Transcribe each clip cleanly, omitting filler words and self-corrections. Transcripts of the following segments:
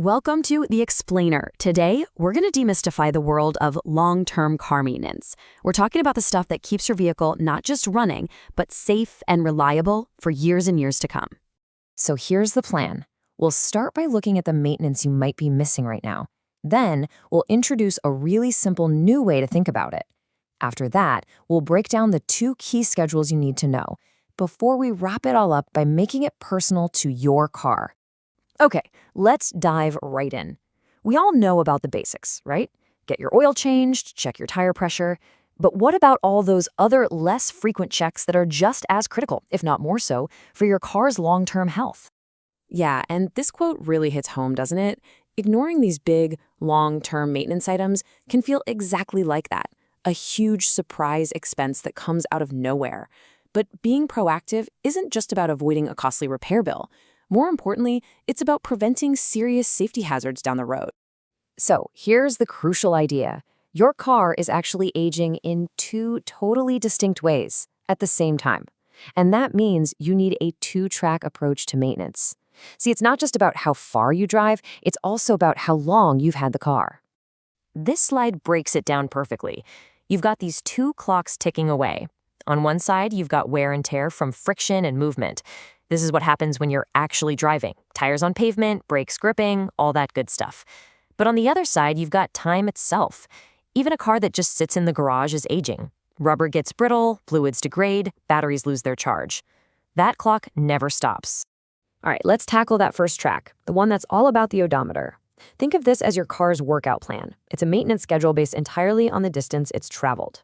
Welcome to The Explainer. Today, we're going to demystify the world of long-term car maintenance. We're talking about the stuff that keeps your vehicle not just running, but safe and reliable for years and years to come. So here's the plan. We'll start by looking at the maintenance you might be missing right now. Then, we'll introduce a really simple new way to think about it. After that, we'll break down the 2 key schedules you need to know before we wrap it all up by making it personal to your car. Okay, let's dive right in. We all know about the basics, right? Get your oil changed, check your tire pressure. But what about all those other less frequent checks that are just as critical, if not more so, for your car's long-term health? Yeah, and this quote really hits home, doesn't it? Ignoring these big, long-term maintenance items can feel exactly like that, a huge surprise expense that comes out of nowhere. But being proactive isn't just about avoiding a costly repair bill. More importantly, it's about preventing serious safety hazards down the road. So here's the crucial idea. Your car is actually aging in 2 totally distinct ways at the same time. And that means you need a 2-track approach to maintenance. See, it's not just about how far you drive, it's also about how long you've had the car. This slide breaks it down perfectly. You've got these 2 clocks ticking away. On one side, you've got wear and tear from friction and movement. This is what happens when you're actually driving. Tires on pavement, brakes gripping, all that good stuff. But on the other side, you've got time itself. Even a car that just sits in the garage is aging. Rubber gets brittle, fluids degrade, batteries lose their charge. That clock never stops. All right, let's tackle that first track, the one that's all about the odometer. Think of this as your car's workout plan. It's a maintenance schedule based entirely on the distance it's traveled.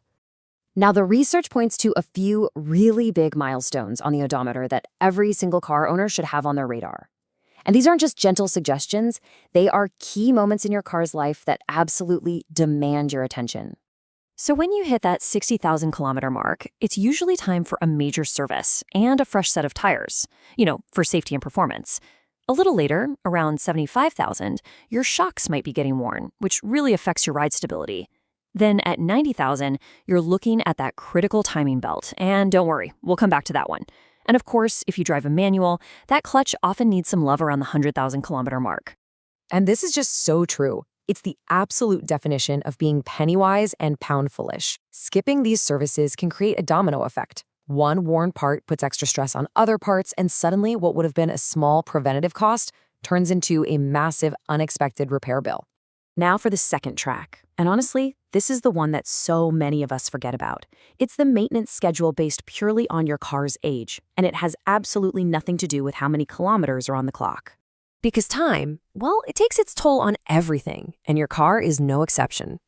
Now, the research points to a few really big milestones on the odometer that every single car owner should have on their radar. And these aren't just gentle suggestions, they are key moments in your car's life that absolutely demand your attention. So when you hit that 60,000 kilometer mark, it's usually time for a major service and a fresh set of tires, for safety and performance. A little later, around 75,000, your shocks might be getting worn, which really affects your ride stability. Then at 90,000, you're looking at that critical timing belt. And don't worry, we'll come back to that one. And of course, if you drive a manual, that clutch often needs some love around the 100,000 kilometer mark. And this is just so true. It's the absolute definition of being penny-wise and pound-foolish. Skipping these services can create a domino effect. One worn part puts extra stress on other parts, and suddenly what would have been a small preventative cost turns into a massive, unexpected repair bill. Now for the second track. And honestly, this is the one that so many of us forget about. It's the maintenance schedule based purely on your car's age, and it has absolutely nothing to do with how many kilometers are on the clock. Because time, well, it takes its toll on everything, and your car is no exception.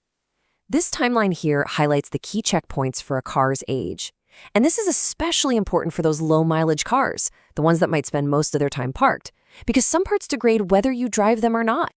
This timeline here highlights the key checkpoints for a car's age. And this is especially important for those low-mileage cars, the ones that might spend most of their time parked, because some parts degrade whether you drive them or not.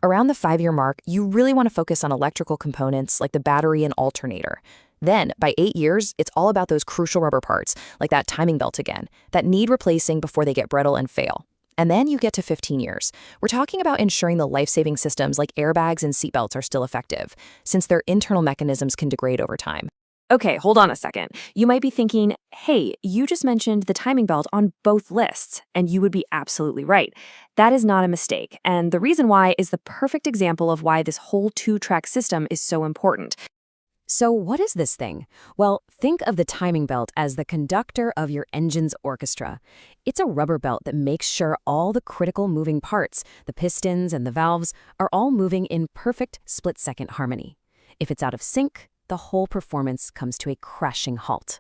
Around the 5-year mark, you really want to focus on electrical components like the battery and alternator. Then, by 8 years, it's all about those crucial rubber parts, like that timing belt again, that need replacing before they get brittle and fail. And then you get to 15 years. We're talking about ensuring the life-saving systems like airbags and seatbelts are still effective, since their internal mechanisms can degrade over time. Okay, hold on a second. You might be thinking, hey, you just mentioned the timing belt on both lists, and you would be absolutely right. That is not a mistake, and the reason why is the perfect example of why this whole 2-track system is so important. So what is this thing? Well, think of the timing belt as the conductor of your engine's orchestra. It's a rubber belt that makes sure all the critical moving parts, the pistons and the valves, are all moving in perfect split-second harmony. If it's out of sync, the whole performance comes to a crashing halt.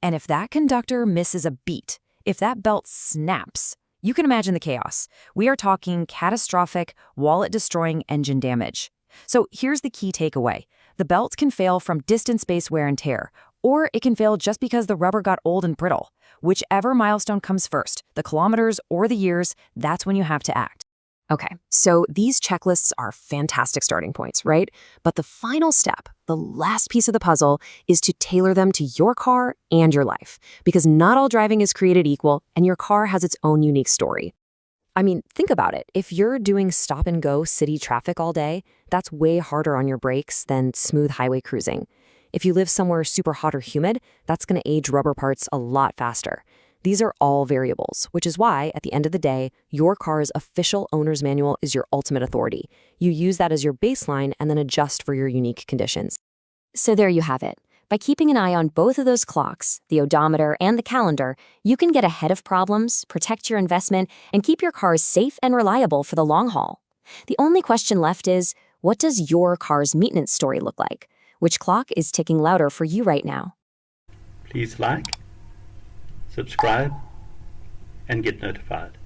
And if that conductor misses a beat, if that belt snaps, you can imagine the chaos. We are talking catastrophic, wallet-destroying engine damage. So here's the key takeaway. The belt can fail from distance-based wear and tear, or it can fail just because the rubber got old and brittle. Whichever milestone comes first, the kilometers or the years, that's when you have to act. Okay, so these checklists are fantastic starting points, right? But the final step, the last piece of the puzzle, is to tailor them to your car and your life, because not all driving is created equal, and your car has its own unique story. I mean, think about it. If you're doing stop-and-go city traffic all day, that's way harder on your brakes than smooth highway cruising. If you live somewhere super hot or humid, that's going to age rubber parts a lot faster. These are all variables, which is why, at the end of the day, your car's official owner's manual is your ultimate authority. You use that as your baseline and then adjust for your unique conditions. So there you have it. By keeping an eye on both of those clocks, the odometer and the calendar, you can get ahead of problems, protect your investment, and keep your cars safe and reliable for the long haul. The only question left is, what does your car's maintenance story look like? Which clock is ticking louder for you right now? Please like, subscribe, and get notified.